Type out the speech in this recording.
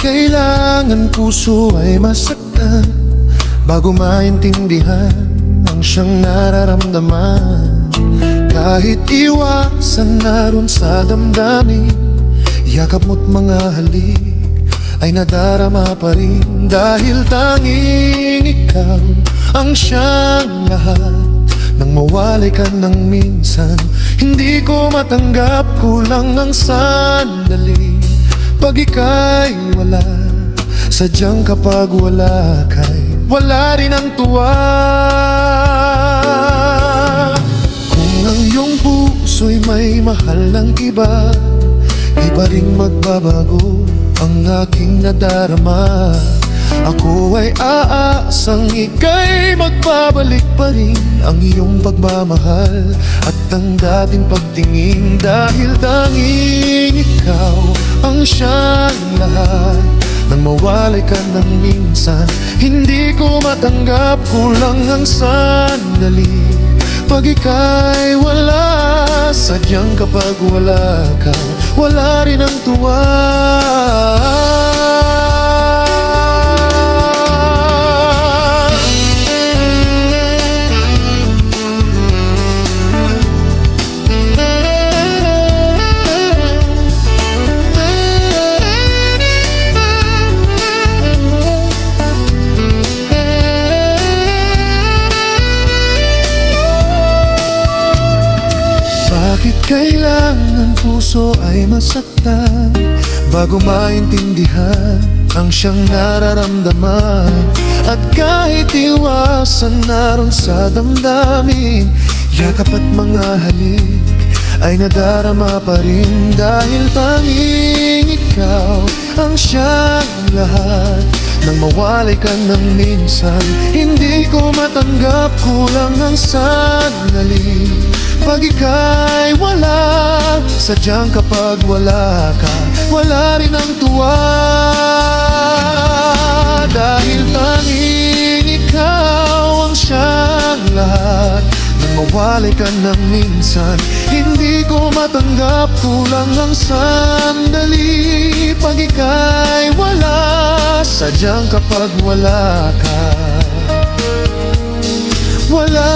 kailangan puso ay masaktan bago maintindihan ang siyang nararamdaman? Kahit iwasan naroon sa damdamin, yakap mo't mga halik ay nadarama pa rin. Dahil tanging ikaw ang siyang lahat, nang mawalay ka ng minsan, hindi ko matanggap, kulang ang sandali. Pag ika'y wala, sadyang kapag wala ka'y wala rin ang tuwa. Kung ang iyong puso'y may mahal ng iba, di ba rin magbabago ang aking nadarama? Ako ay aasang ika'y magbabalik pa rin ang iyong pagmamahal at ang dating pagtingin. Dahil tanging ikaw ang siyang lahat, nang mawalay ka ng minsan, hindi ko matanggap, kulang ang sandali. Pag ika'y wala, sadyang kapag wala ka, wala rin ang tuwa. Bakit kailangan puso ay masaktan bago maintindihan ang siyang nararamdaman? At kahit iwasan naroon sa damdamin, yakap at mga halik ay nadarama pa rin. Dahil tanging ikaw ang siyang lahat, nang mawalay ka ng minsan, hindi ko matanggap, kulang ang sandali. Pag ika'y wala, sadyang kapag wala ka, wala rin ang tuwa. Dahil tanging ikaw ang siyang lahat, nang mawalay ka ng minsan, hindi ko matanggap, kulang ang sandali. Pag ika'y wala, sadyang kapag wala ka, wala